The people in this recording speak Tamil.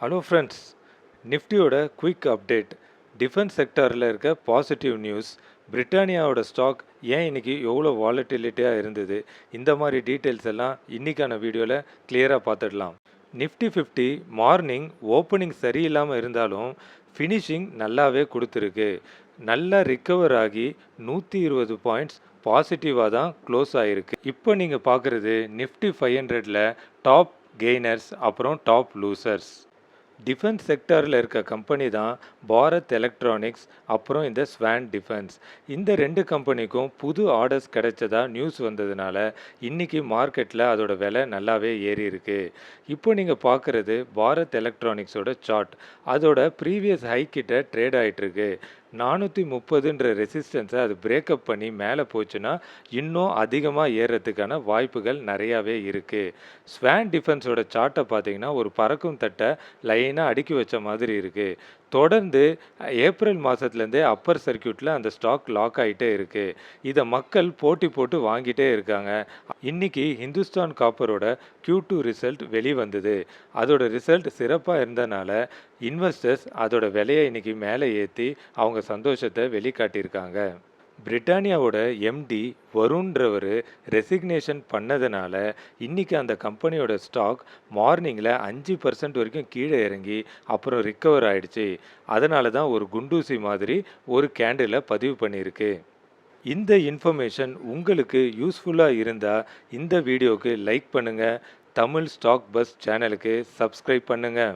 ஹலோ ஃப்ரெண்ட்ஸ், நிஃப்டியோட குயிக் அப்டேட். டிஃபென்ஸ் செக்டாரில் இருக்க பாசிட்டிவ் நியூஸ். பிரிட்டானியாவோட ஸ்டாக் ஏன் இன்னைக்கு எவ்வளோ வாலட்டிலிட்டியாக இருந்தது, இந்த மாதிரி டீட்டெயில்ஸ் எல்லாம் இன்னைக்கான வீடியோவில் கிளியராக பார்த்துடலாம். நிஃப்டி 50 மார்னிங் ஓப்பனிங் சரியில்லாமல் இருந்தாலும் ஃபினிஷிங் நல்லாவே கொடுத்துருக்கு. நல்லா ரிக்கவர் ஆகி 120 பாயிண்ட்ஸ் பாசிட்டிவாக தான் க்ளோஸ் ஆகிருக்கு. இப்போ நீங்கள் பார்க்குறது நிஃப்டி 500ல் டாப் கெய்னர்ஸ் அப்புறம் டாப் லூசர்ஸ். டிஃபென்ஸ் செக்டாரில் இருக்க கம்பெனி தான் பாரத் எலக்ட்ரானிக்ஸ் அப்புறம் இந்த ஸ்வான் டிஃபென்ஸ். இந்த ரெண்டு கம்பெனிக்கும் புது ஆர்டர்ஸ் கிடைச்சதா நியூஸ் வந்ததுனால இன்னைக்கு மார்க்கெட்டில் அதோட விலை நல்லாவே ஏறி இருக்கு. இப்போ நீங்கள் பார்க்குறது பாரத் எலக்ட்ரானிக்ஸோட சார்ட். அதோட ப்ரீவியஸ் ஹை கிட்ட ட்ரேட் ஆகிட்டு இருக்கு. 430ன்ற ரெசிஸ்டன்ஸை அது பிரேக்கப் பண்ணி மேலே போச்சுன்னா இன்னும் அதிகமாக ஏறுறதுக்கான வாய்ப்புகள் நிறையாவே இருக்குது. ஸ்வான் டிஃபென்ஸோட சார்ட்டை பார்த்தீங்கன்னா ஒரு பறக்கும் தட்டை லைனாக அடுக்கி வச்ச மாதிரி இருக்குது. தொடர்ந்து ஏப்ரல் மாதத்துலேருந்தே அப்பர் சர்க்கியூட்டில் அந்த ஸ்டாக் லாக் ஆகிட்டே இருக்குது. இதை மக்கள் போட்டி போட்டு வாங்கிட்டே இருக்காங்க. இன்னைக்கு ஹிந்துஸ்தான் காப்பரோட Q2 ரிசல்ட் வெளிவந்தது. அதோட ரிசல்ட் சிறப்பாக இருந்தனால இன்வெஸ்டர்ஸ் அதோட விலையை இன்னைக்கு மேலே ஏற்றி அவங்க சந்தோஷத்தை வெளிக்காட்டியிருக்காங்க. பிரிட்டானியாவோட எம்டி வருண்ன்றவர் ரெசிக்னேஷன் பண்ணதுனால இன்னைக்கு அந்த கம்பெனியோட ஸ்டாக் மார்னிங்கில் 5% வரைக்கும் கீழே இறங்கி அப்புறம் ரிக்கவர் ஆயிடுச்சு. அதனால தான் ஒரு குண்டூசி மாதிரி ஒரு கேண்டிலை பதிவு பண்ணியிருக்கு. இந்த இன்ஃபர்மேஷன் உங்களுக்கு யூஸ்ஃபுல்லாக இருந்தால் இந்த வீடியோவுக்கு லைக் பண்ணுங்கள். தமிழ் ஸ்டாக் பஸ் சேனலுக்கு சப்ஸ்கிரைப் பண்ணுங்கள்.